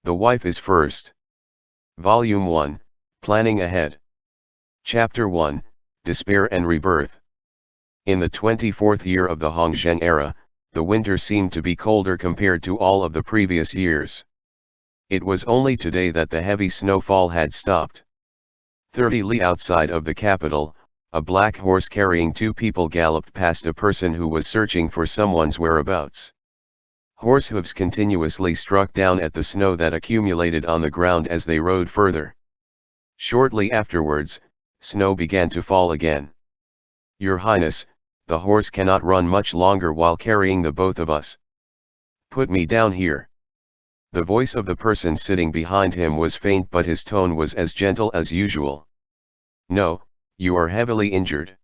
The Wife is First. Volume 1, Planning Ahead. Chapter 1, Despair and Rebirth. In the 24th year of the Hongzheng era, the winter seemed to be colder compared to all of the previous years. It was only today that the heavy snowfall had stopped. 30 li outside of the capital, a black horse carrying 2 people galloped past a person who was searching for someone's whereabouts. Horse hooves continuously struck down at the snow that accumulated on the ground as they rode further. Shortly afterwards, snow began to fall again. "Your Highness, the horse cannot run much longer while carrying the both of us. Put me down here." The voice of the person sitting behind him was faint, but his tone was as gentle as usual. "No, you are heavily injured.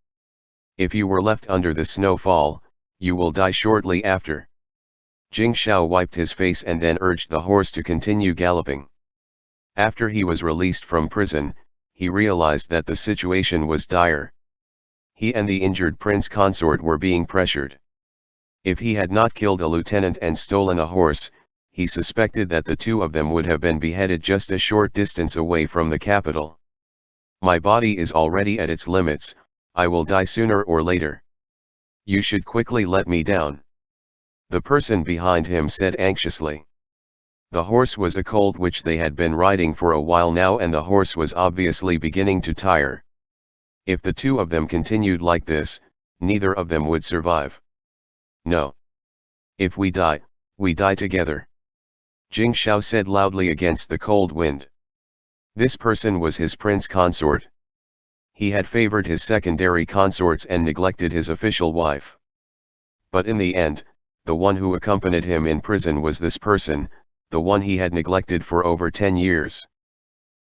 If you were left under the snowfall, you will die shortly after." Jing Xiao wiped his face and then urged the horse to continue galloping. After he was released from prison, he realized that the situation was dire. He and the injured prince consort were being pressured. If he had not killed a lieutenant and stolen a horse, he suspected that the 2 of them would have been beheaded just a short distance away from the capital. "My body is already at its limits, I will die sooner or later. You should quickly let me down," the person behind him said anxiously. The horse was a colt which they had been riding for a while now, and the horse was obviously beginning to tire. If the 2 of them continued like this, neither of them would survive. "No. If we die together," Jing Xiao said loudly against the cold wind. This person was his prince consort. He had favored his secondary consorts and neglected his official wife. But in the end, the one who accompanied him in prison was this person, the one he had neglected for over 10 years.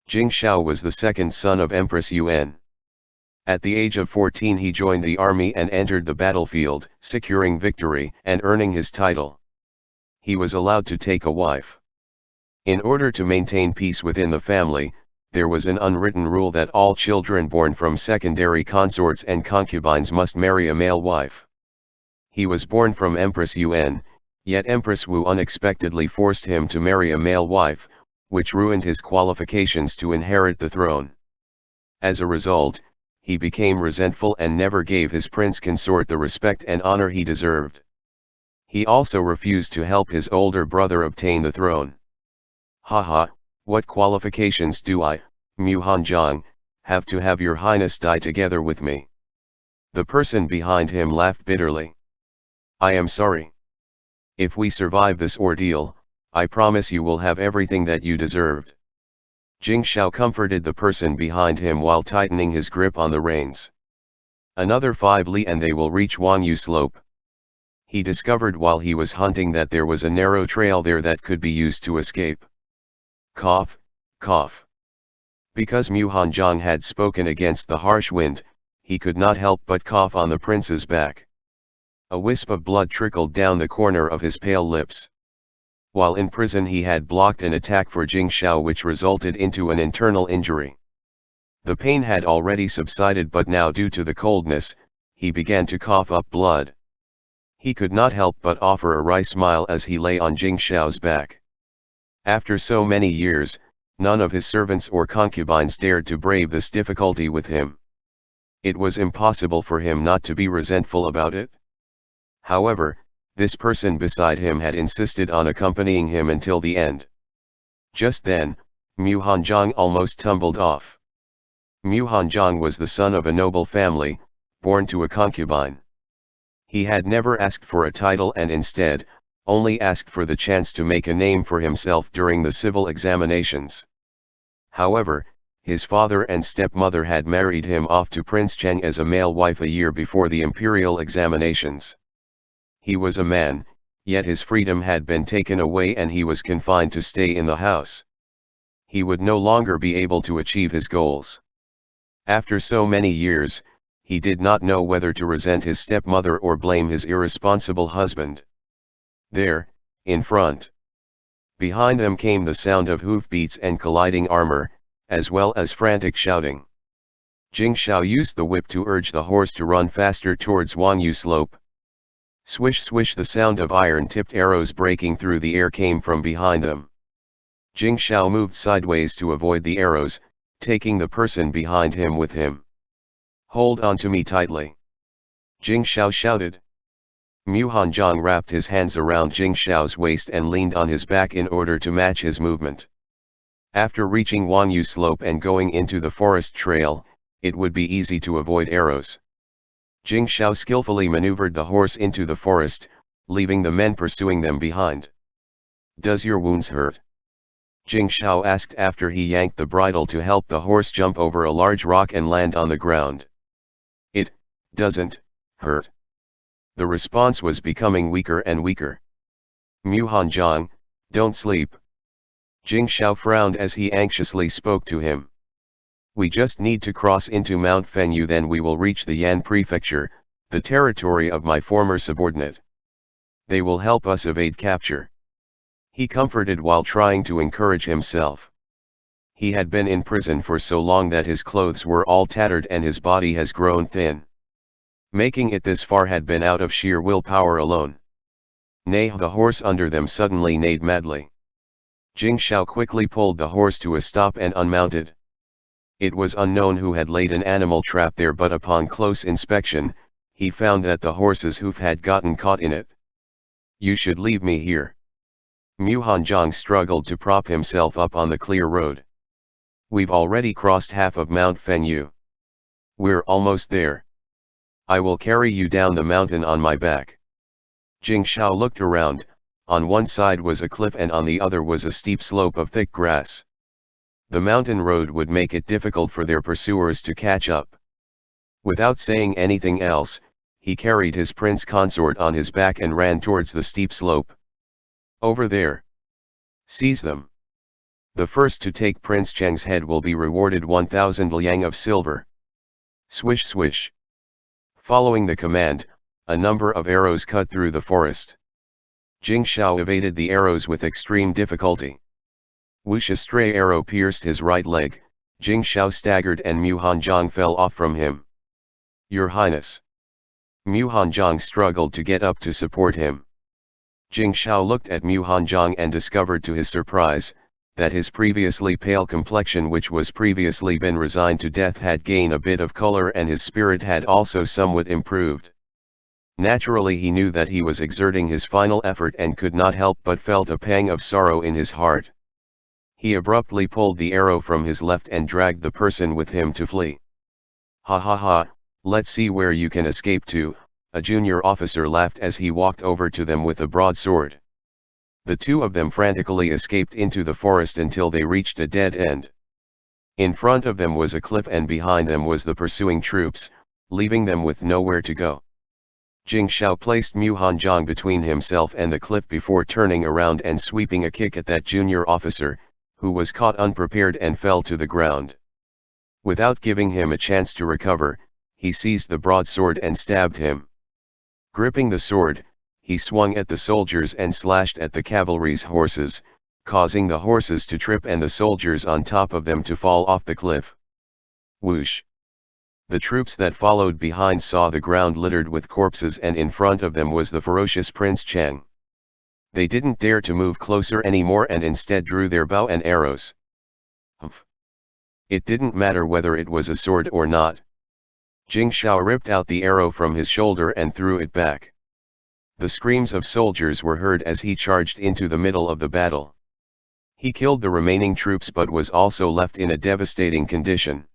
Jing Xiao was the second son of Empress Yuan. At the age of 14 he joined the army and entered the battlefield, securing victory and earning his title. He was allowed to take a wife. In order to maintain peace within the family, there was an unwritten rule that all children born from secondary consorts and concubines must marry a male wife. He was born from Empress Yuan, yet Empress Wu unexpectedly forced him to marry a male wife, which ruined his qualifications to inherit the throne. As a result, he became resentful and never gave his prince consort the respect and honor he deserved. He also refused to help his older brother obtain the throne. "Haha, what qualifications do I, Mu Hanzhang, have to have your highness die together with me?" The person behind him laughed bitterly. "I am sorry. If we survive this ordeal, I promise you will have everything that you deserved." Jing Xiao comforted the person behind him while tightening his grip on the reins. "Another 5 li and they will reach Wangyu Slope." He discovered while he was hunting that there was a narrow trail there that could be used to escape. Cough, cough. Because Mu Hanzhang had spoken against the harsh wind, he could not help but cough on the prince's back. A wisp of blood trickled down the corner of his pale lips. While in prison he had blocked an attack for Jing Xiao which resulted into an internal injury. The pain had already subsided, but now due to the coldness, he began to cough up blood. He could not help but offer a wry smile as he lay on Jing Xiao's back. After so many years, none of his servants or concubines dared to brave this difficulty with him. It was impossible for him not to be resentful about it. However, this person beside him had insisted on accompanying him until the end. Just then, Mu Hanzhang almost tumbled off. Mu Hanzhang was the son of a noble family, born to a concubine. He had never asked for a title and instead, only asked for the chance to make a name for himself during the civil examinations. However, his father and stepmother had married him off to Prince Cheng as a male wife a year before the imperial examinations. He was a man, yet his freedom had been taken away and he was confined to stay in the house. He would no longer be able to achieve his goals. After so many years, he did not know whether to resent his stepmother or blame his irresponsible husband. There, in front. Behind them came the sound of hoofbeats and colliding armor, as well as frantic shouting. Jing Xiao used the whip to urge the horse to run faster towards Wangyu Slope. Swish swish, the sound of iron-tipped arrows breaking through the air came from behind them. Jing Shao moved sideways to avoid the arrows, taking the person behind him with him. "Hold on to me tightly," Jing Shao shouted. Mu Hanjiang wrapped his hands around Jing Shao's waist and leaned on his back in order to match his movement. After reaching Wanyu Slope and going into the forest trail, it would be easy to avoid arrows. Jing Shao skillfully maneuvered the horse into the forest, leaving the men pursuing them behind. "Does your wounds hurt?" Jing Shao asked after he yanked the bridle to help the horse jump over a large rock and land on the ground. "It doesn't hurt." The response was becoming weaker and weaker. "Mu Hanjiang, don't sleep." Jing Shao frowned as he anxiously spoke to him. "We just need to cross into Mount Fenyu, then we will reach the Yan Prefecture, the territory of my former subordinate. They will help us evade capture," he comforted while trying to encourage himself. He had been in prison for so long that his clothes were all tattered and his body has grown thin. Making it this far had been out of sheer willpower alone. Nay, the horse under them suddenly neighed madly. Jing Shao quickly pulled the horse to a stop and unmounted. It was unknown who had laid an animal trap there, but upon close inspection, he found that the horse's hoof had gotten caught in it. "You should leave me here." Mu Hanjiang struggled to prop himself up on the clear road. "We've already crossed half of Mount Fenyu. We're almost there. I will carry you down the mountain on my back." Jing Shao looked around. On one side was a cliff and on the other was a steep slope of thick grass. The mountain road would make it difficult for their pursuers to catch up. Without saying anything else, he carried his prince consort on his back and ran towards the steep slope. "Over there. Seize them. The first to take Prince Cheng's head will be rewarded 1,000 liang of silver." Swish swish. Following the command, a number of arrows cut through the forest. Jing Shao evaded the arrows with extreme difficulty. Whoosh! A stray arrow pierced his right leg. Jing Shao staggered and Mu Hanjiang fell off from him. "Your Highness." Mu Hanjiang struggled to get up to support him. Jing Shao looked at Mu Hanjiang and discovered to his surprise, that his previously pale complexion, which was previously been resigned to death, had gained a bit of color and his spirit had also somewhat improved. Naturally he knew that he was exerting his final effort and could not help but felt a pang of sorrow in his heart. He abruptly pulled the arrow from his left and dragged the person with him to flee. "Ha ha ha, let's see where you can escape to," a junior officer laughed as he walked over to them with a broadsword. The two of them frantically escaped into the forest until they reached a dead end. In front of them was a cliff and behind them was the pursuing troops, leaving them with nowhere to go. Jing Shao placed Mu Hanjiang between himself and the cliff before turning around and sweeping a kick at that junior officer, who was caught unprepared and fell to the ground. Without giving him a chance to recover, he seized the broadsword and stabbed him. Gripping the sword, he swung at the soldiers and slashed at the cavalry's horses, causing the horses to trip and the soldiers on top of them to fall off the cliff. Whoosh! The troops that followed behind saw the ground littered with corpses and in front of them was the ferocious Prince Cheng. They didn't dare to move closer anymore and instead drew their bow and arrows. Humph! It didn't matter whether it was a sword or not. Jing Shao ripped out the arrow from his shoulder and threw it back. The screams of soldiers were heard as he charged into the middle of the battle. He killed the remaining troops but was also left in a devastating condition.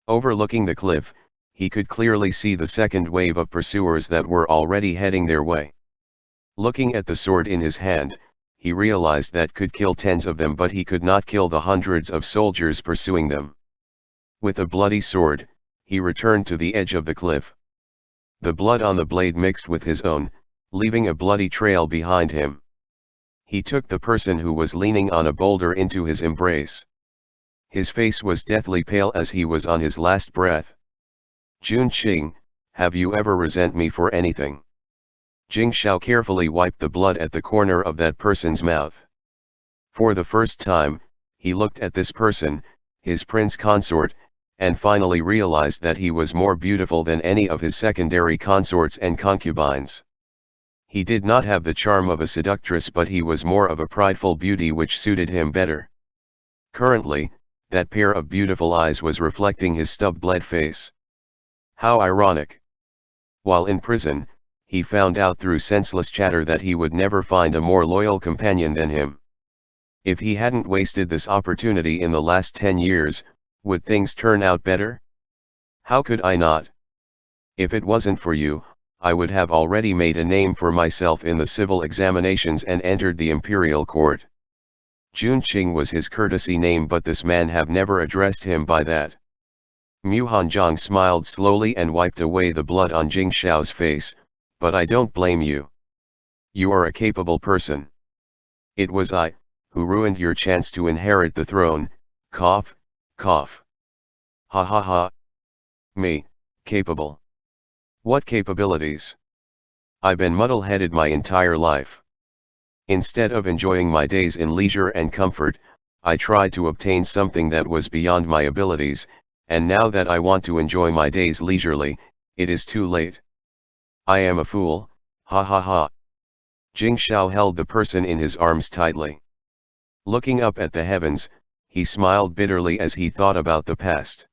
Overlooking the cliff, he could clearly see the second wave of pursuers that were already heading their way. Looking at the sword in his hand, he realized that could kill tens of them, but he could not kill the hundreds of soldiers pursuing them. With a bloody sword, he returned to the edge of the cliff. The blood on the blade mixed with his own, leaving a bloody trail behind him. He took the person who was leaning on a boulder into his embrace. His face was deathly pale as he was on his last breath. "Jun Qing, have you ever resent me for anything?" Jing Shao carefully wiped the blood at the corner of that person's mouth. For the first time, he looked at this person, his prince consort, and finally realized that he was more beautiful than any of his secondary consorts and concubines. He did not have the charm of a seductress, but he was more of a prideful beauty which suited him better. Currently, that pair of beautiful eyes was reflecting his stub-bled face. How ironic. While in prison, he found out through senseless chatter that he would never find a more loyal companion than him. If he hadn't wasted this opportunity in the last 10 years, would things turn out better? How could I not? If it wasn't for you, I would have already made a name for myself in the civil examinations and entered the imperial court. Junqing was his courtesy name, but this man have never addressed him by that. Mu Hanzhong smiled slowly and wiped away the blood on Jing Shao's face, but I don't blame you. You are a capable person. It was I who ruined your chance to inherit the throne, cough, cough. Ha ha ha. Me, capable. What capabilities? I've been muddle-headed my entire life. Instead of enjoying my days in leisure and comfort, I tried to obtain something that was beyond my abilities, and now that I want to enjoy my days leisurely, it is too late. I am a fool, ha ha ha. Jing Shao held the person in his arms tightly. Looking up at the heavens, he smiled bitterly as he thought about the past.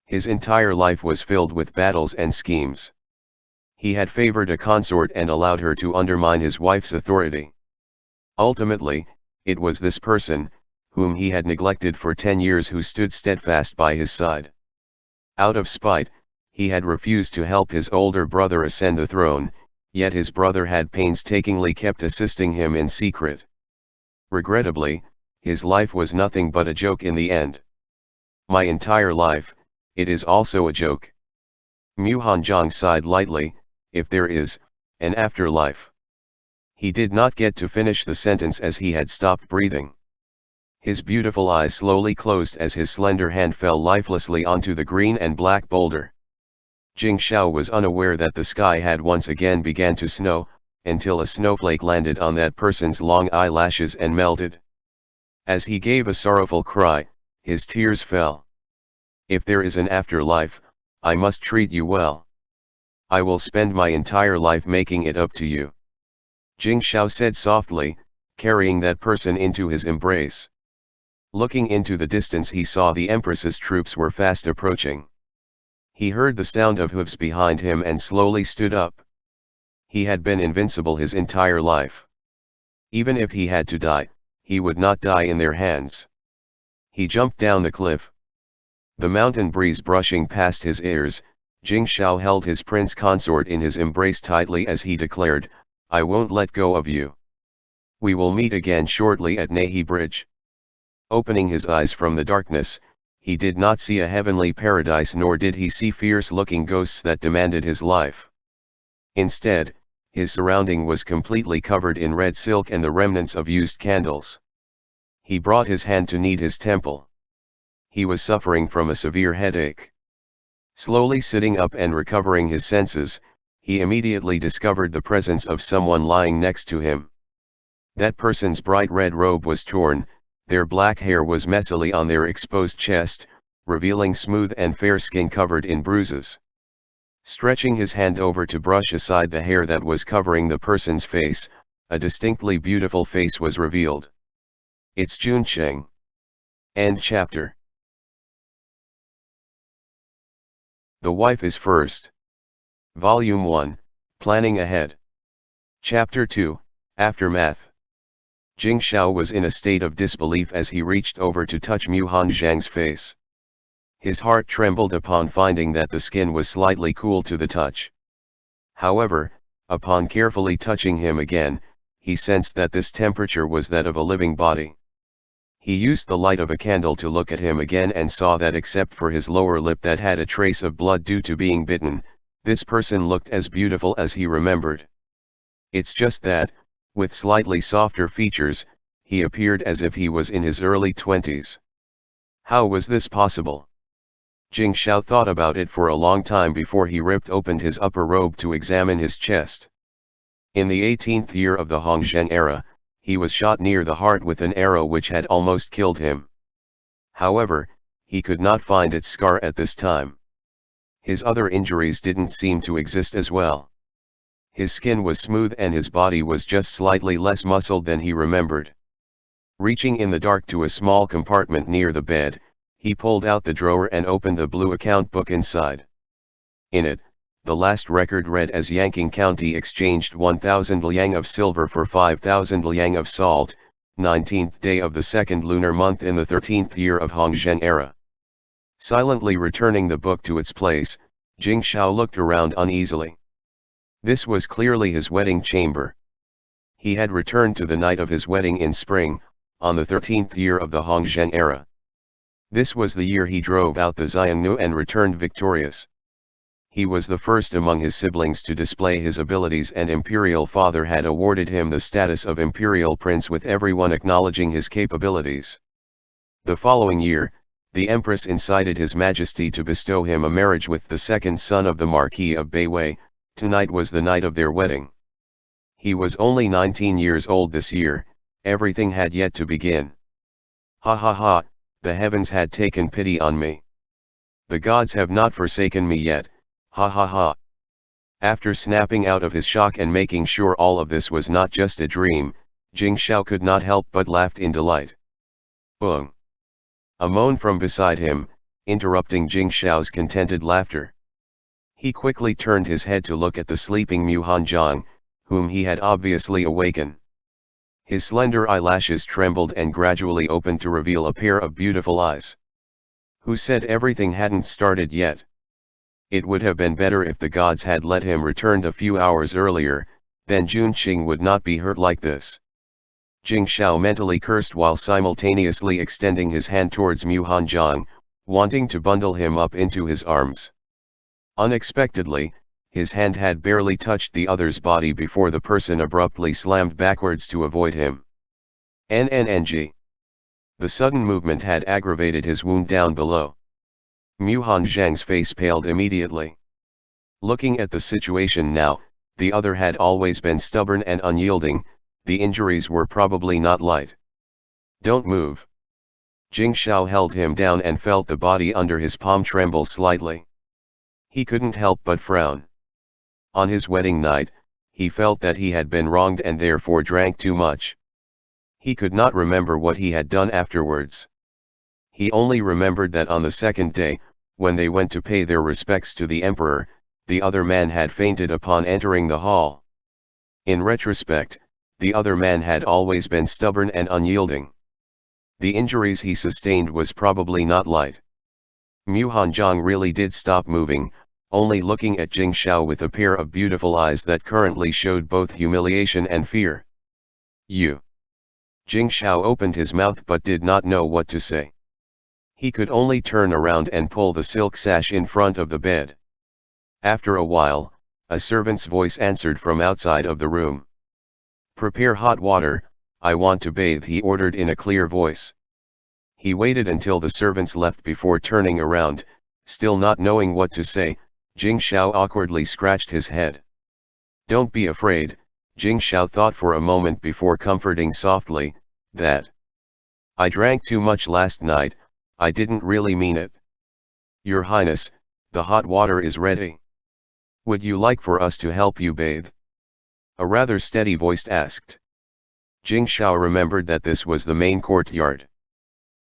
His entire life was filled with battles and schemes. He had favored a consort and allowed her to undermine his wife's authority. Ultimately, it was this person, whom he had neglected for 10 years, who stood steadfast by his side. Out of spite, he had refused to help his older brother ascend the throne, yet his brother had painstakingly kept assisting him in secret. Regrettably, his life was nothing but a joke in the end. My entire life, it is also a joke. Mu Hanzhong sighed lightly, if there is an afterlife. He did not get to finish the sentence as he had stopped breathing. His beautiful eyes slowly closed as his slender hand fell lifelessly onto the green and black boulder. Jing Shao was unaware that the sky had once again began to snow, until a snowflake landed on that person's long eyelashes and melted. As he gave a sorrowful cry, his tears fell. If there is an afterlife, I must treat you well. I will spend my entire life making it up to you. Jing Shao said softly, carrying that person into his embrace. Looking into the distance, he saw the Empress's troops were fast approaching. He heard the sound of hooves behind him and slowly stood up. He had been invincible his entire life. Even if he had to die, he would not die in their hands. He jumped down the cliff. The mountain breeze brushing past his ears, Jing Shao held his prince consort in his embrace tightly as he declared, I won't let go of you. We will meet again shortly at Nahe Bridge. Opening his eyes from the darkness, he did not see a heavenly paradise, nor did he see fierce-looking ghosts that demanded his life. Instead, his surrounding was completely covered in red silk and the remnants of used candles. He brought his hand to knead his temple. He was suffering from a severe headache. Slowly sitting up and recovering his senses, he immediately discovered the presence of someone lying next to him. That person's bright red robe was torn, their black hair was messily on their exposed chest, revealing smooth and fair skin covered in bruises. Stretching his hand over to brush aside the hair that was covering the person's face, a distinctly beautiful face was revealed. It's Junqing. End chapter. The Wife is First. Volume 1, Planning Ahead. Chapter 2, Aftermath. Jing Shao was in a state of disbelief as he reached over to touch Mu Hanzhang's face. His heart trembled upon finding that the skin was slightly cool to the touch. However, upon carefully touching him again, he sensed that this temperature was that of a living body. He used the light of a candle to look at him again and saw that except for his lower lip that had a trace of blood due to being bitten, this person looked as beautiful as he remembered. It's just that, with slightly softer features, he appeared as if he was in his early 20s. How was this possible? Jing Shao thought about it for a long time before he ripped open his upper robe to examine his chest. In the 18th year of the Hongzheng era, he was shot near the heart with an arrow which had almost killed him. However, he could not find its scar at this time. His other injuries didn't seem to exist as well. his skin was smooth and his body was just slightly less muscled than he remembered. Reaching in the dark to a small compartment near the bed, he pulled out the drawer and opened the blue account book inside. In it, the last record read as Yangqing County exchanged 1,000 liang of silver for 5,000 liang of salt, 19th day of the second lunar month in the 13th year of Hongzheng era. Silently returning the book to its place, Jing Shao looked around uneasily. This was clearly his wedding chamber. He had returned to the night of his wedding in spring, on the 13th year of the Hongzheng era. This was the year he drove out the Xiongnu and returned victorious. He was the first among his siblings to display his abilities, and imperial father had awarded him the status of imperial prince, with everyone acknowledging his capabilities. The following year, the empress incited his majesty to bestow him a marriage with the second son of the Marquis of Beiwei. Tonight was the night of their wedding. He was only 19 years old this year. Everything had yet to begin. Ha ha ha, the heavens had taken pity on me. The gods have not forsaken me yet, ha ha ha. After snapping out of his shock and making sure all of this was not just a dream, Jing Shao could not help but laugh in delight. Boom! A moan from beside him, interrupting Jing Shao's contented laughter. He quickly turned his head to look at the sleeping Mu Hanjiang, whom he had obviously awakened. His slender eyelashes trembled and gradually opened to reveal a pair of beautiful eyes. Who said everything hadn't started yet? It would have been better if the gods had let him return a few hours earlier, then Junqing would not be hurt like this. Jing Shao mentally cursed while simultaneously extending his hand towards Mu Hanjiang, wanting to bundle him up into his arms. Unexpectedly, his hand had barely touched the other's body before the person abruptly slammed backwards to avoid him. NNNG. The sudden movement had aggravated his wound down below. Mu Hanjiang's face paled immediately. Looking at the situation now, the other had always been stubborn and unyielding. The injuries were probably not light. Don't move. Jing Shao held him down and felt the body under his palm tremble slightly. He couldn't help but frown. On his wedding night, he felt that he had been wronged and therefore drank too much. He could not remember what he had done afterwards. He only remembered that on the second day, when they went to pay their respects to the emperor, the other man had fainted upon entering the hall. In retrospect, the other man had always been stubborn and unyielding. The injuries he sustained was probably not light. Mu Hanjiang really did stop moving, only looking at Jing Shao with a pair of beautiful eyes that currently showed both humiliation and fear. You. Jing Shao opened his mouth but did not know what to say. He could only turn around and pull the silk sash in front of the bed. After a while, a servant's voice answered from outside of the room. Prepare hot water, I want to bathe, he ordered in a clear voice. He waited until the servants left before turning around. Still not knowing what to say, Jing Shao awkwardly scratched his head. Don't be afraid, Jing Shao thought for a moment before comforting softly, that I drank too much last night, I didn't really mean it. Your Highness, the hot water is ready. Would you like for us to help you bathe? A rather steady voice asked. Jing Shao remembered that this was the main courtyard.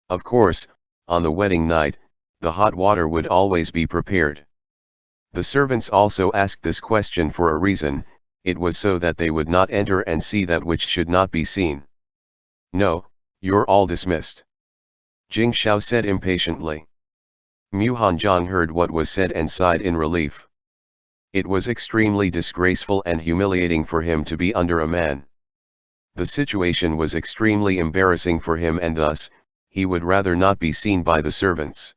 Of course, on the wedding night, the hot water would always be prepared. The servants also asked this question for a reason. It was so that they would not enter and see that which should not be seen. No, you're all dismissed. Jing Shao said impatiently. Mu Hanjiang heard what was said and sighed in relief. It was extremely disgraceful and humiliating for him to be under a man. The situation was extremely embarrassing for him, and thus, he would rather not be seen by the servants.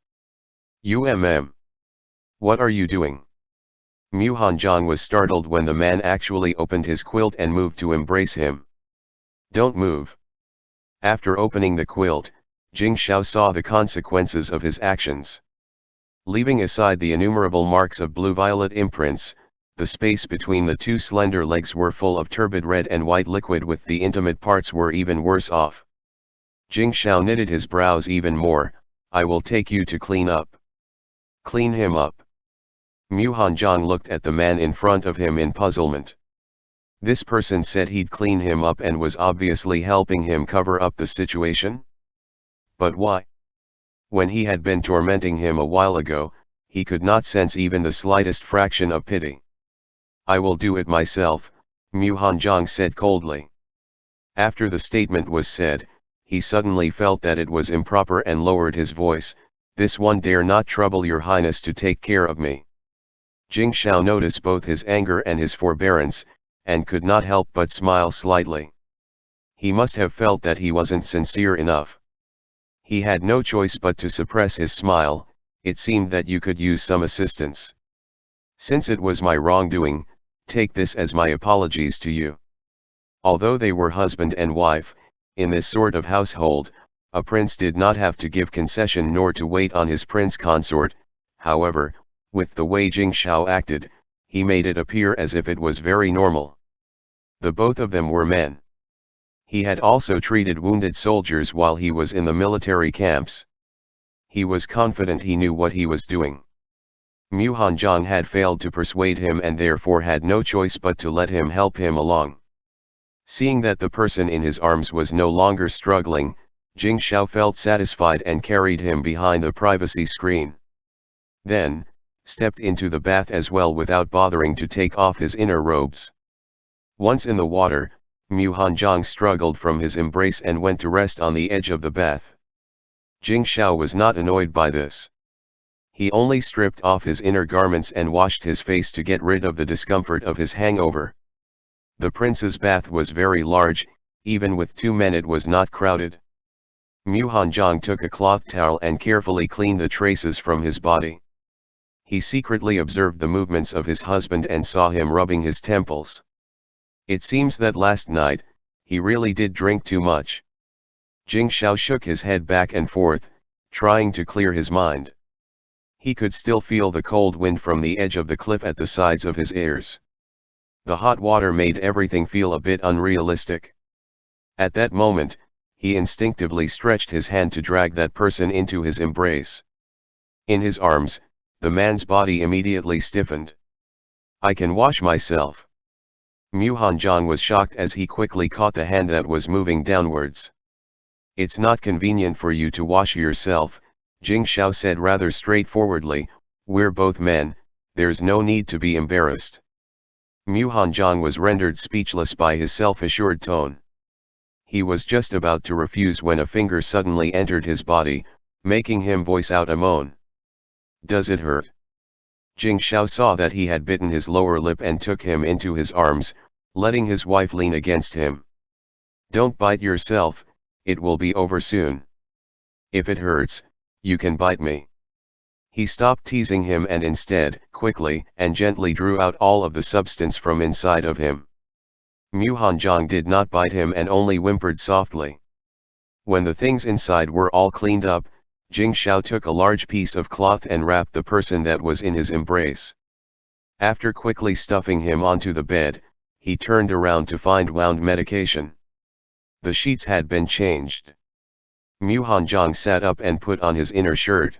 What are you doing? Mu Hanjiang was startled when the man actually opened his quilt and moved to embrace him. Don't move. After opening the quilt, Jing Shao saw the consequences of his actions. Leaving aside the innumerable marks of blue-violet imprints, the space between the two slender legs were full of turbid red and white liquid, with the intimate parts were even worse off. Jing Shao knitted his brows even more. I will take you to clean up. Clean him up. Mu Hanjiang looked at the man in front of him in puzzlement. This person said he'd clean him up and was obviously helping him cover up the situation. But why? When he had been tormenting him a while ago, he could not sense even the slightest fraction of pity. "I will do it myself," Mu Hanjiang said coldly. After the statement was said, he suddenly felt that it was improper and lowered his voice. "This one dare not trouble your highness to take care of me." Jing Shao noticed both his anger and his forbearance, and could not help but smile slightly. He must have felt that he wasn't sincere enough. He had no choice but to suppress his smile. "It seemed that you could use some assistance. Since it was my wrongdoing, take this as my apologies to you." Although they were husband and wife, in this sort of household, a prince did not have to give concession nor to wait on his prince consort. However, with the way Jing Shao acted, he made it appear as if it was very normal. The both of them were men. He had also treated wounded soldiers while he was in the military camps. He was confident he knew what he was doing. Mu Hanjiang had failed to persuade him and therefore had no choice but to let him help him along. Seeing that the person in his arms was no longer struggling, Jing Shao felt satisfied and carried him behind the privacy screen. Then, stepped into the bath as well without bothering to take off his inner robes. Once in the water, Mu Hanjiang struggled from his embrace and went to rest on the edge of the bath. Jing Shao was not annoyed by this. He only stripped off his inner garments and washed his face to get rid of the discomfort of his hangover. The prince's bath was very large, even with 2 men it was not crowded. Mu Hanjiang took a cloth towel and carefully cleaned the traces from his body. He secretly observed the movements of his husband and saw him rubbing his temples. It seems that last night, he really did drink too much. Jing Shao shook his head back and forth, trying to clear his mind. He could still feel the cold wind from the edge of the cliff at the sides of his ears. The hot water made everything feel a bit unrealistic. At that moment, he instinctively stretched his hand to drag that person into his embrace. In his arms, the man's body immediately stiffened. "I can wash myself." Mu Hanjiang was shocked as he quickly caught the hand that was moving downwards. "It's not convenient for you to wash yourself," Jing Shao said rather straightforwardly. "We're both men, there's no need to be embarrassed." Mu Hanjiang was rendered speechless by his self-assured tone. He was just about to refuse when a finger suddenly entered his body, making him voice out a moan. "Does it hurt?" Jing Shao saw that he had bitten his lower lip and took him into his arms, letting his wife lean against him. "Don't bite yourself, it will be over soon. If it hurts, you can bite me." He stopped teasing him and instead, quickly and gently drew out all of the substance from inside of him. Mu Hanjiang did not bite him and only whimpered softly. When the things inside were all cleaned up, Jing Shao took a large piece of cloth and wrapped the person that was in his embrace. After quickly stuffing him onto the bed, he turned around to find wound medication. The sheets had been changed. Mu Hanjiang sat up and put on his inner shirt.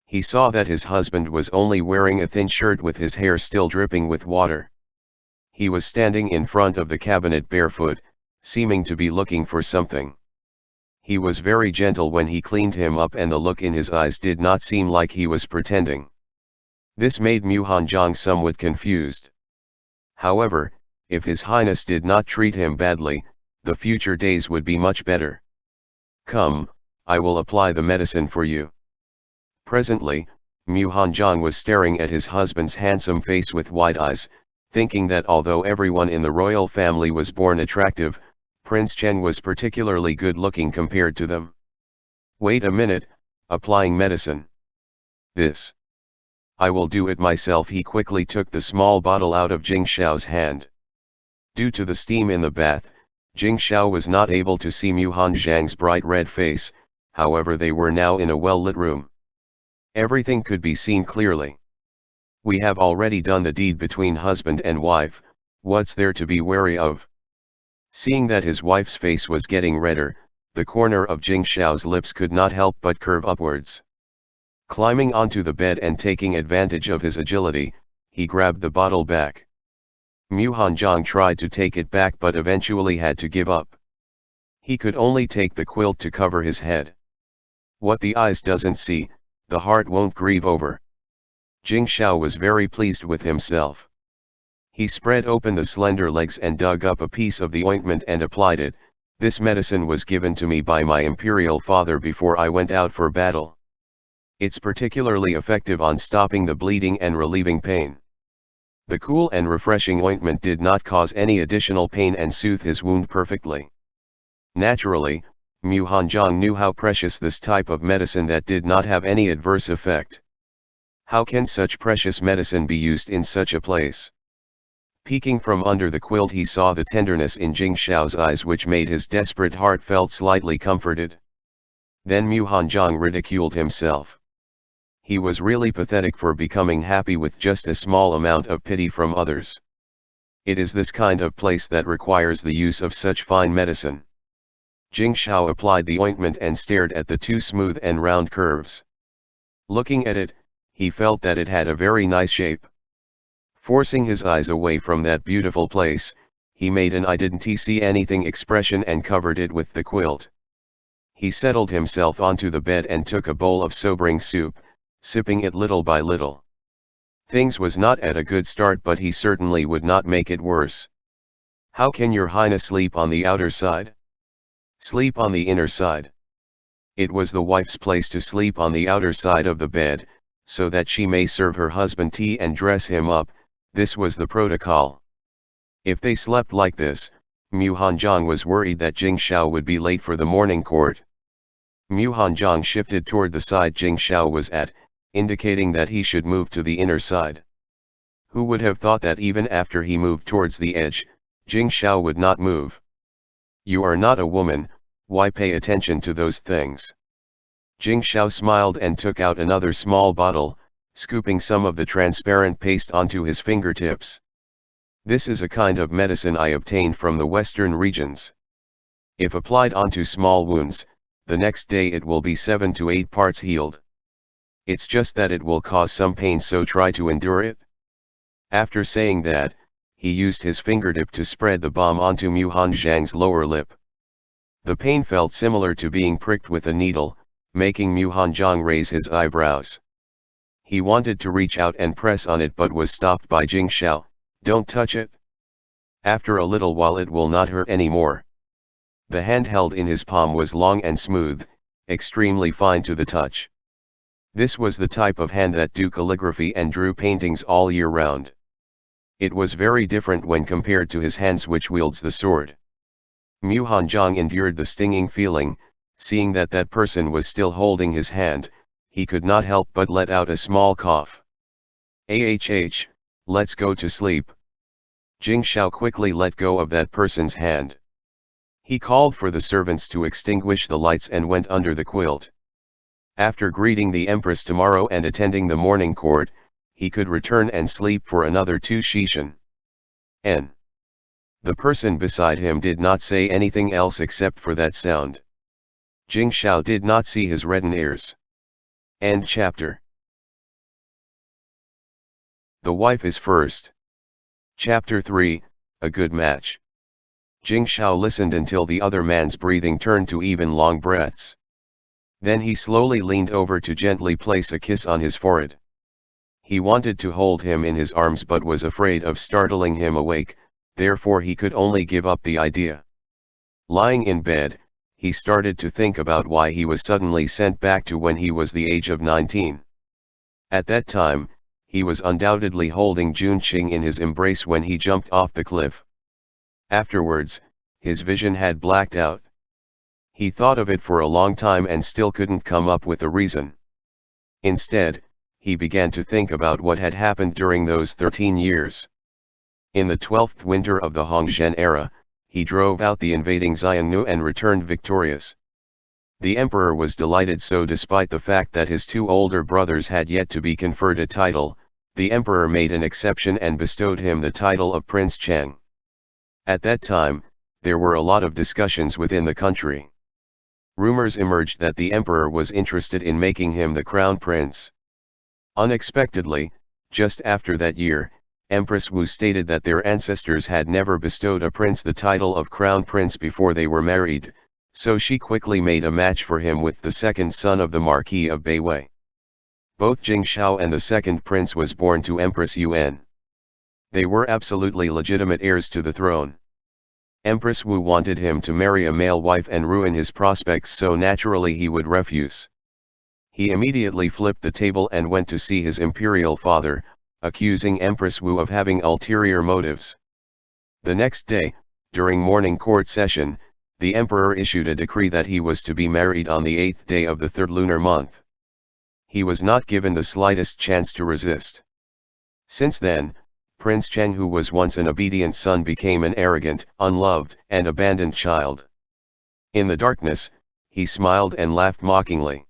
He saw that his husband was only wearing a thin shirt with his hair still dripping with water. He was standing in front of the cabinet barefoot, seeming to be looking for something. He was very gentle when he cleaned him up and the look in his eyes did not seem like he was pretending. This made Mu Hanjiang somewhat confused. However, if His Highness did not treat him badly, the future days would be much better. "Come, I will apply the medicine for you." Presently, Mu Hanjiang was staring at his husband's handsome face with wide eyes, thinking that although everyone in the royal family was born attractive, Prince Chen was particularly good-looking compared to them. "Wait a minute, applying medicine. This. I will do it myself." He quickly took the small bottle out of Jing Shao's hand. Due to the steam in the bath, Jing Shao was not able to see Mu Hanjiang's bright red face, however they were now in a well-lit room. Everything could be seen clearly. "We have already done the deed between husband and wife, what's there to be wary of?" Seeing that his wife's face was getting redder, the corner of Jing Shao's lips could not help but curve upwards. Climbing onto the bed and taking advantage of his agility, he grabbed the bottle back. Mu Hanjiang tried to take it back but eventually had to give up. He could only take the quilt to cover his head. What the eyes doesn't see, the heart won't grieve over. Jing Shao was very pleased with himself. He spread open the slender legs and dug up a piece of the ointment and applied it. This medicine was given to me by my imperial father before I went out for battle. It's particularly effective on stopping the bleeding and relieving pain. The cool and refreshing ointment did not cause any additional pain and soothed his wound perfectly. Naturally, Mu Hanjiang knew how precious this type of medicine that did not have any adverse effect. How can such precious medicine be used in such a place? Peeking from under the quilt he saw the tenderness in Jing Shao's eyes which made his desperate heart felt slightly comforted. Then Mu Hanjiang ridiculed himself. He was really pathetic for becoming happy with just a small amount of pity from others. It is this kind of place that requires the use of such fine medicine. Jing Shao applied the ointment and stared at the two smooth and round curves. Looking at it, he felt that it had a very nice shape. Forcing his eyes away from that beautiful place, he made an "I didn't see anything" expression and covered it with the quilt. He settled himself onto the bed and took a bowl of sobering soup, sipping it little by little. Things was not at a good start but he certainly would not make it worse. "How can your highness sleep on the outer side?" "Sleep on the inner side." It was the wife's place to sleep on the outer side of the bed, so that she may serve her husband tea and dress him up. This was the protocol. If they slept like this, Mu Hanjiang was worried that Jing Shao would be late for the morning court. Mu Hanjiang shifted toward the side Jing Shao was at, indicating that he should move to the inner side. Who would have thought that even after he moved towards the edge, Jing Shao would not move? "You are not a woman, why pay attention to those things?" Jing Shao smiled and took out another small bottle, scooping some of the transparent paste onto his fingertips. "This is a kind of medicine I obtained from the western regions. If applied onto small wounds, the next day it will be 7 to 8 parts healed. It's just that it will cause some pain, so try to endure it." After saying that, he used his fingertip to spread the balm onto Mu Hanjiang's lower lip. The pain felt similar to being pricked with a needle, making Mu Hanjiang raise his eyebrows. He wanted to reach out and press on it but was stopped by Jing Shao. "Don't touch it. After a little while it will not hurt anymore." The hand held in his palm was long and smooth, extremely fine to the touch. This was the type of hand that do calligraphy and drew paintings all year round. It was very different when compared to his hands which wields the sword. Mu Hanjiang endured the stinging feeling. Seeing that that person was still holding his hand, he could not help but let out a small cough. Let's go to sleep." Jing Shao quickly let go of that person's hand. He called for the servants to extinguish the lights and went under the quilt. After greeting the Empress tomorrow and attending the morning court, he could return and sleep for another 2 shishan. The person beside him did not say anything else except for that sound. Jing Shao did not see his reddened ears. End chapter. The wife is first. Chapter 3, A Good Match. Jing Shao listened until the other man's breathing turned to even long breaths. Then he slowly leaned over to gently place a kiss on his forehead. He wanted to hold him in his arms but was afraid of startling him awake, therefore he could only give up the idea. Lying in bed, he started to think about why he was suddenly sent back to when he was the age of 19. At that time, he was undoubtedly holding Jun Qing in his embrace when he jumped off the cliff. Afterwards, his vision had blacked out. He thought of it for a long time and still couldn't come up with a reason. Instead, he began to think about what had happened during those 13 years. In the 12th winter of the Hongzhen era, he drove out the invading Xiongnu and returned victorious. The emperor was delighted, so despite the fact that his 2 older brothers had yet to be conferred a title, the emperor made an exception and bestowed him the title of Prince Chang. At that time, there were a lot of discussions within the country. Rumors emerged that the emperor was interested in making him the crown prince. Unexpectedly, just after that year, Empress Wu stated that their ancestors had never bestowed a prince the title of crown prince before they were married, so she quickly made a match for him with the second son of the Marquis of Beiwei. Both Jing Shao and the second prince was born to Empress Yuan. They were absolutely legitimate heirs to the throne. Empress Wu wanted him to marry a male wife and ruin his prospects, so naturally he would refuse. He immediately flipped the table and went to see his imperial father, accusing Empress Wu of having ulterior motives. The next day, during morning court session, the emperor issued a decree that he was to be married on the 8th day of the 3rd lunar month. He was not given the slightest chance to resist. Since then, Prince Cheng, who was once an obedient son, became an arrogant, unloved, and abandoned child. In the darkness, he smiled and laughed mockingly.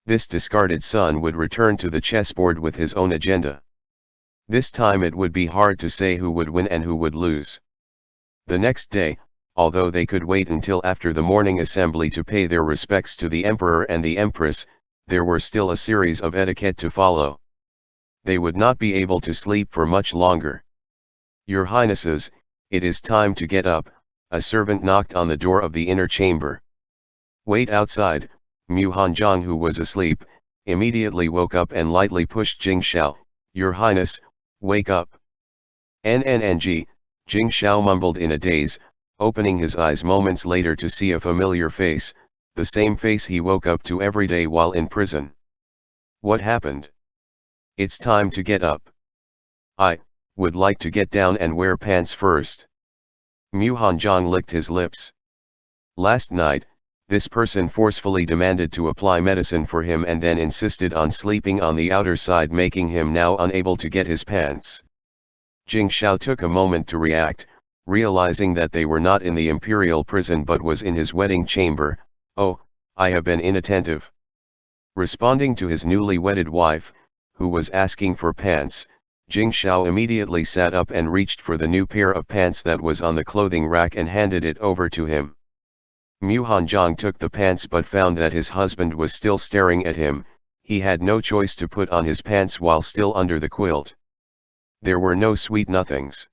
This discarded son would return to the chessboard with his own agenda. This time it would be hard to say who would win and who would lose. The next day, although they could wait until after the morning assembly to pay their respects to the emperor and the empress, there were still a series of etiquette to follow. They would not be able to sleep for much longer. "Your Highnesses, it is time to get up," a servant knocked on the door of the inner chamber. "Wait outside." Mu Hanzhong, who was asleep, immediately woke up and lightly pushed Jing Shao. "Your Highness, wake up." "NNNG," Jing Shao mumbled in a daze, opening his eyes moments later to see a familiar face, the same face he woke up to every day while in prison. "What happened?" "It's time to get up." "I would like to get down and wear pants first." Mu Hanzhong licked his lips. Last night, this person forcefully demanded to apply medicine for him and then insisted on sleeping on the outer side, making him now unable to get his pants. Jing Shao took a moment to react, realizing that they were not in the imperial prison but was in his wedding chamber. "Oh, I have been inattentive." Responding to his newly wedded wife, who was asking for pants, Jing Shao immediately sat up and reached for the new pair of pants that was on the clothing rack and handed it over to him. Mu Hanzhong took the pants but found that his husband was still staring at him. He had no choice to put on his pants while still under the quilt. There were no sweet nothings.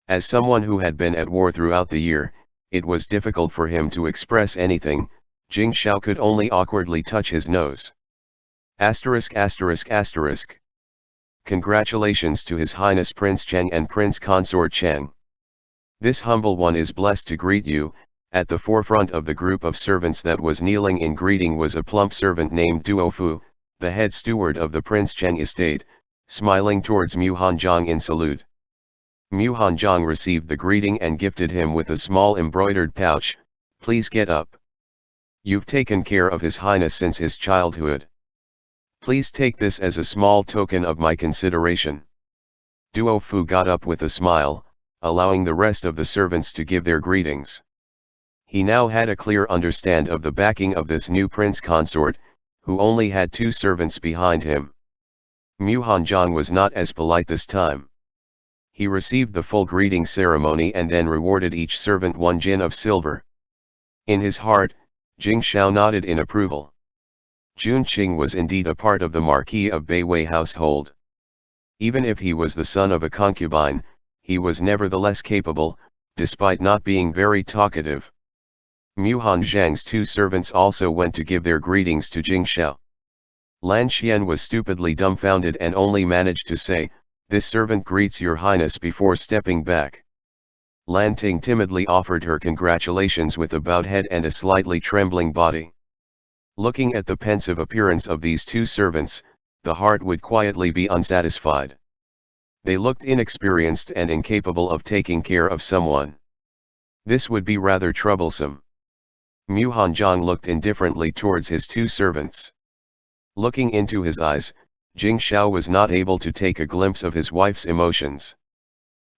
As someone who had been at war throughout the year, it was difficult for him to express anything. Jing Shao could only awkwardly touch his nose. ******. Congratulations to His Highness Prince Cheng and Prince Consort Cheng. This humble one is blessed to greet you." At the forefront of the group of servants that was kneeling in greeting was a plump servant named Duo Fu, the head steward of the Prince Cheng estate, smiling towards Mu Hanzhong in salute. Mu Hanzhong received the greeting and gifted him with a small embroidered pouch. "Please get up. You've taken care of His Highness since his childhood. Please take this as a small token of my consideration." Duo Fu got up with a smile, allowing the rest of the servants to give their greetings. He now had a clear understanding of the backing of this new prince consort, who only had 2 servants behind him. Mu Hanzhong was not as polite this time. He received the full greeting ceremony and then rewarded each servant 1 jin of silver. In his heart, Jing Shao nodded in approval. Jun Qing was indeed a part of the Marquis of Beiwei household. Even if he was the son of a concubine, he was nevertheless capable, despite not being very talkative. Mu Hanzhong's 2 servants also went to give their greetings to Jing Shao. Lan Xian was stupidly dumbfounded and only managed to say, "This servant greets your highness," before stepping back. Lan Ting timidly offered her congratulations with a bowed head and a slightly trembling body. Looking at the pensive appearance of these 2 servants, the heart would quietly be unsatisfied. They looked inexperienced and incapable of taking care of someone. This would be rather troublesome. Mu Hanzhong looked indifferently towards his 2 servants. Looking into his eyes, Jing Shao was not able to take a glimpse of his wife's emotions.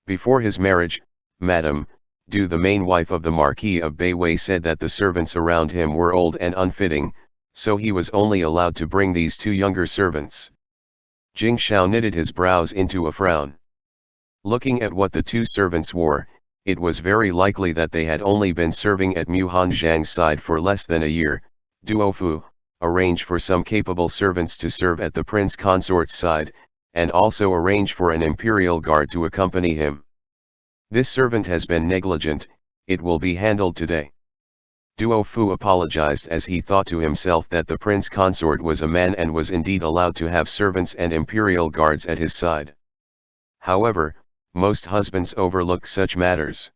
Before his marriage, Madame Du, the main wife of the Marquis of Beiwei, said that the servants around him were old and unfitting, so he was only allowed to bring these 2 younger servants. Jing Shao knitted his brows into a frown. Looking at what the 2 servants wore, it was very likely that they had only been serving at Mu Hanzhong's side for less than a year. Duo Fu arranged for some capable servants to serve at the prince consort's side, and also arrange for an imperial guard to accompany him. This servant has been negligent, it will be handled today. Duo Fu apologized as he thought to himself that the prince consort was a man and was indeed allowed to have servants and imperial guards at his side. However, most husbands overlook such matters.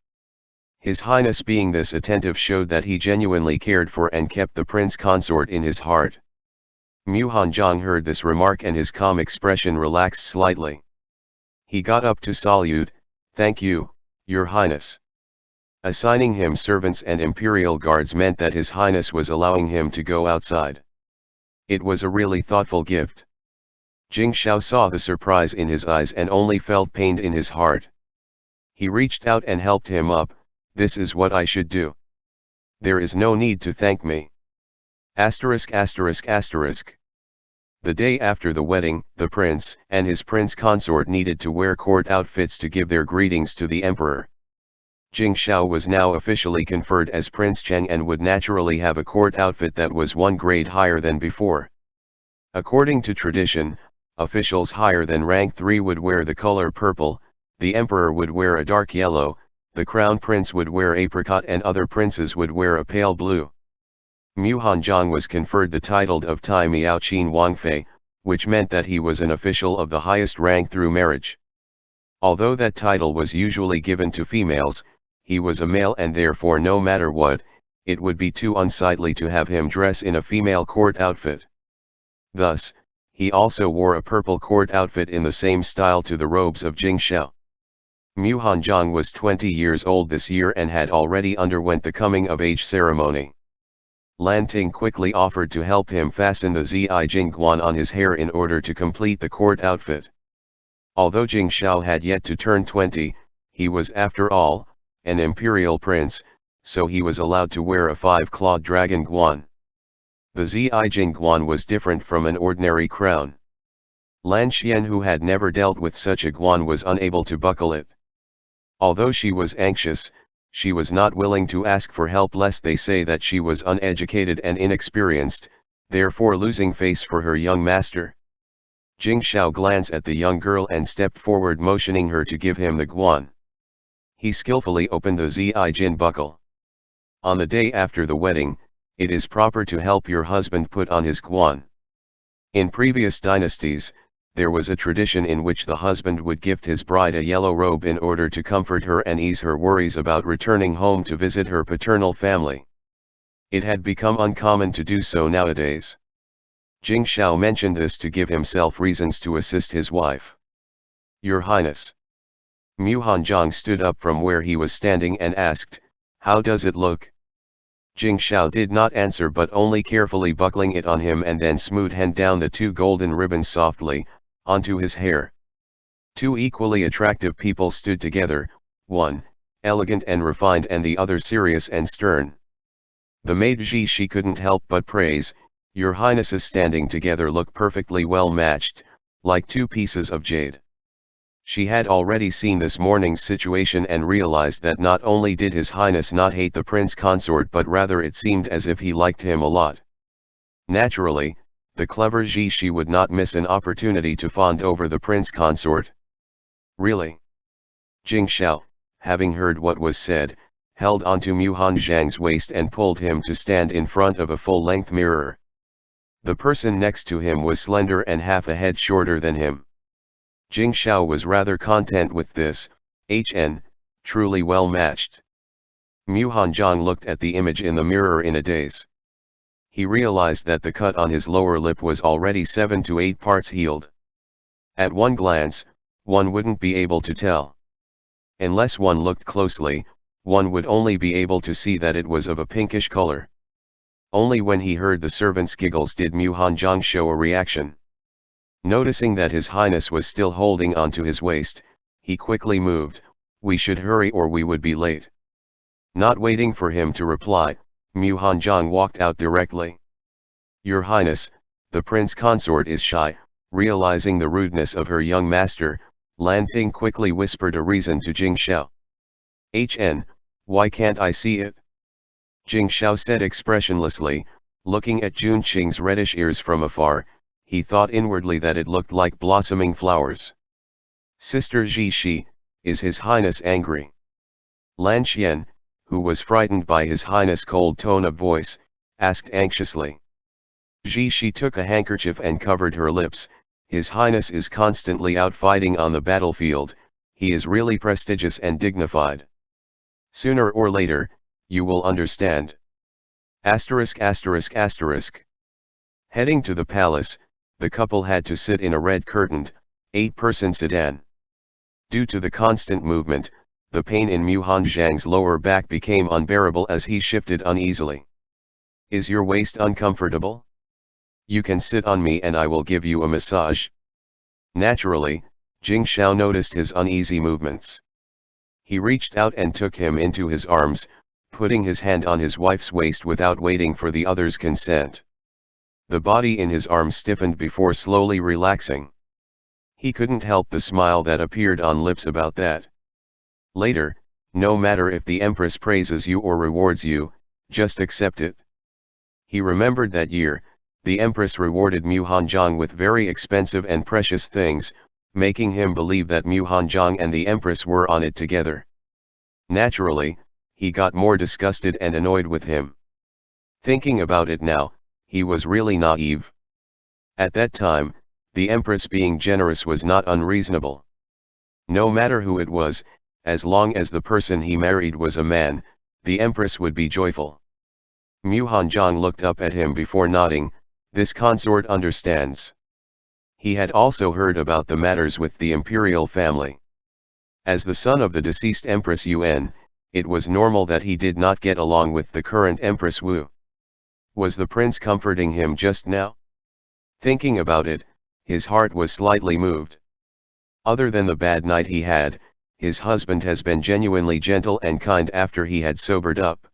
His Highness being this attentive showed that he genuinely cared for and kept the prince consort in his heart. Mu Hanzhong heard this remark and his calm expression relaxed slightly. He got up to salute, "Thank you, Your Highness." Assigning him servants and imperial guards meant that His Highness was allowing him to go outside. It was a really thoughtful gift. Jing Shao saw the surprise in his eyes and only felt pained in his heart. He reached out and helped him up. "This is what I should do. There is no need to thank me." ******. The day after the wedding, the prince and his prince consort needed to wear court outfits to give their greetings to the emperor. Jing Shao was now officially conferred as Prince Cheng and would naturally have a court outfit that was one grade higher than before. According to tradition, officials higher than rank 3 would wear the color purple, the emperor would wear a dark yellow, the crown prince would wear apricot and other princes would wear a pale blue. Mu Hanzhong was conferred the title of Tai Miao Qin Wangfei, which meant that he was an official of the highest rank through marriage. Although that title was usually given to females, he was a male and therefore no matter what, it would be too unsightly to have him dress in a female court outfit. Thus, he also wore a purple court outfit in the same style to the robes of Jing Shao. Mu Hanzhong was 20 years old this year and had already underwent the coming-of-age ceremony. Lan Ting quickly offered to help him fasten the Zi Jing Guan on his hair in order to complete the court outfit. Although Jing Shao had yet to turn 20, he was after all, an imperial prince, so he was allowed to wear a 5-clawed dragon guan. The Zi Jing Guan was different from an ordinary crown. Lan Xian, who had never dealt with such a guan, was unable to buckle it. Although she was anxious, she was not willing to ask for help lest they say that she was uneducated and inexperienced, therefore losing face for her young master. Jing Shao glanced at the young girl and stepped forward, motioning her to give him the guan. He skillfully opened the Zi Jin buckle. On the day after the wedding, it is proper to help your husband put on his guan. In previous dynasties, there was a tradition in which the husband would gift his bride a yellow robe in order to comfort her and ease her worries about returning home to visit her paternal family. It had become uncommon to do so nowadays. Jing Shao mentioned this to give himself reasons to assist his wife. "Your Highness." Mu Hanzhong stood up from where he was standing and asked, "How does it look?" Jing Shao did not answer but only carefully buckling it on him and then smoothed down the 2 golden ribbons softly, onto his hair. 2 equally attractive people stood together, one, elegant and refined and the other serious and stern. The maid she couldn't help but praise, "Your Highnesses standing together look perfectly well matched, like 2 pieces of jade." She had already seen this morning's situation and realized that not only did His Highness not hate the prince consort but rather it seemed as if he liked him a lot. Naturally, the clever she would not miss an opportunity to fawn over the prince consort. "Really?" Jing Shao, having heard what was said, held onto Mu Hanzhong's waist and pulled him to stand in front of a full-length mirror. The person next to him was slender and half a head shorter than him. Jing Shao was rather content with this, truly well matched. Mu Hanzhong looked at the image in the mirror in a daze. He realized that the cut on his lower lip was already 7 to 8 parts healed. At one glance, one wouldn't be able to tell. Unless one looked closely, one would only be able to see that it was of a pinkish color. Only when he heard the servant's giggles did Mu Hanzhong show a reaction. Noticing that His Highness was still holding onto his waist, he quickly moved, "We should hurry or we would be late." Not waiting for him to reply, Mu Hanzhong walked out directly. "Your Highness, the prince consort is shy." Realizing the rudeness of her young master, Lan Ting quickly whispered a reason to Jing Shao. Why can't I see it?" Jing Shao said expressionlessly, looking at Jun Qing's reddish ears from afar. he thought inwardly that it looked like blossoming flowers. Sister Ji, is His Highness angry? Lan Xian, who was frightened by His Highness' cold tone of voice, asked anxiously. She took a handkerchief and covered her lips. His Highness is constantly out fighting on the battlefield, he is really prestigious and dignified. Sooner or later, you will understand. Asterisk asterisk asterisk. Heading to the palace, the couple had to sit in a red-curtained, 8-person sedan. Due to the constant movement, the pain in Mu Hanzhang's lower back became unbearable as he shifted uneasily. Is your waist uncomfortable? You can sit on me and I will give you a massage. Naturally, Jing Xiao noticed his uneasy movements. He reached out and took him into his arms, putting his hand on his wife's waist without waiting for the other's consent. The body in his arms stiffened before slowly relaxing. He couldn't help the smile that appeared on lips about that. Later, no matter if the Empress praises you or rewards you, just accept it. He remembered that year, the Empress rewarded Mu Hanzhang with very expensive and precious things, making him believe that Mu Hanzhang and the Empress were on it together. Naturally, he got more disgusted and annoyed with him. Thinking about it now, he was really naive. At that time, the Empress being generous was not unreasonable. No matter who it was, as long as the person he married was a man, the Empress would be joyful. Mu Hanzhang looked up at him before nodding. This consort understands. He had also heard about the matters with the imperial family. As the son of the deceased Empress Yuan, it was normal that he did not get along with the current Empress Wu. Was the prince comforting him just now? Thinking about it, his heart was slightly moved. Other than the bad night he had, his husband has been genuinely gentle and kind after he had sobered up.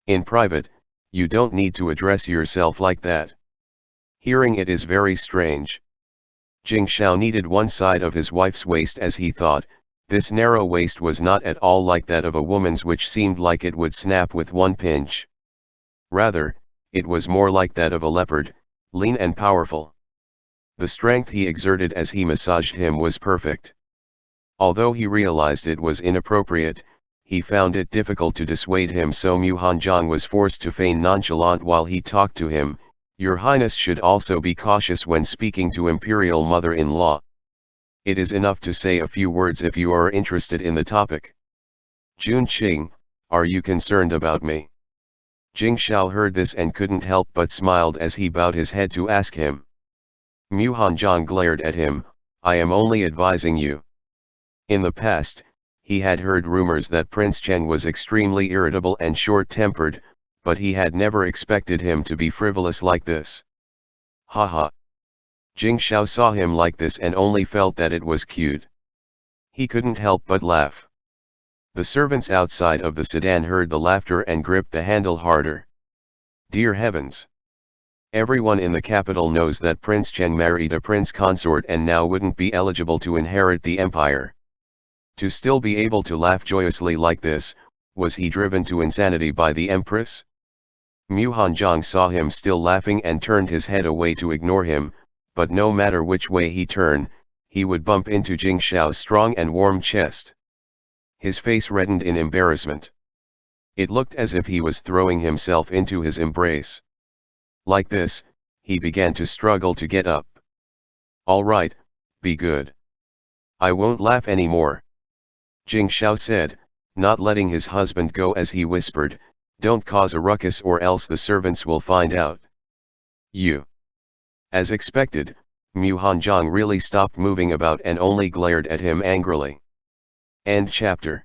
In private, you don't need to address yourself like that. Hearing it is very strange. Jing Xiao kneaded one side of his wife's waist as he thought, this narrow waist was not at all like that of a woman's, which seemed like it would snap with one pinch. Rather, it was more like that of a leopard, lean and powerful. The strength he exerted as he massaged him was perfect. Although he realized it was inappropriate, he found it difficult to dissuade him, so Mu Hanzhang was forced to feign nonchalant while he talked to him. Your Highness should also be cautious when speaking to Imperial Mother-in-law. It is enough to say a few words if you are interested in the topic. Jun Qing, are you concerned about me? Jing Xiao heard this and couldn't help but smiled as he bowed his head to ask him. Mu Hanzhang glared at him, I am only advising you. In the past, he had heard rumors that Prince Cheng was extremely irritable and short-tempered, but he had never expected him to be frivolous like this. Haha. Jing Xiao saw him like this and only felt that it was cute. He couldn't help but laugh. The servants outside of the sedan heard the laughter and gripped the handle harder. Dear heavens! Everyone in the capital knows that Prince Cheng married a prince consort and now wouldn't be eligible to inherit the empire. To still be able to laugh joyously like this, was he driven to insanity by the Empress? Mu Hanzhang saw him still laughing and turned his head away to ignore him, but no matter which way he turned, he would bump into Jing Xiao's strong and warm chest. His face reddened in embarrassment. It looked as if he was throwing himself into his embrace. Like this, he began to struggle to get up. All right, be good. I won't laugh anymore. Jing Xiao said, not letting his husband go as he whispered, don't cause a ruckus or else the servants will find out. You. As expected, Mu Hanzhang really stopped moving about and only glared at him angrily. End chapter.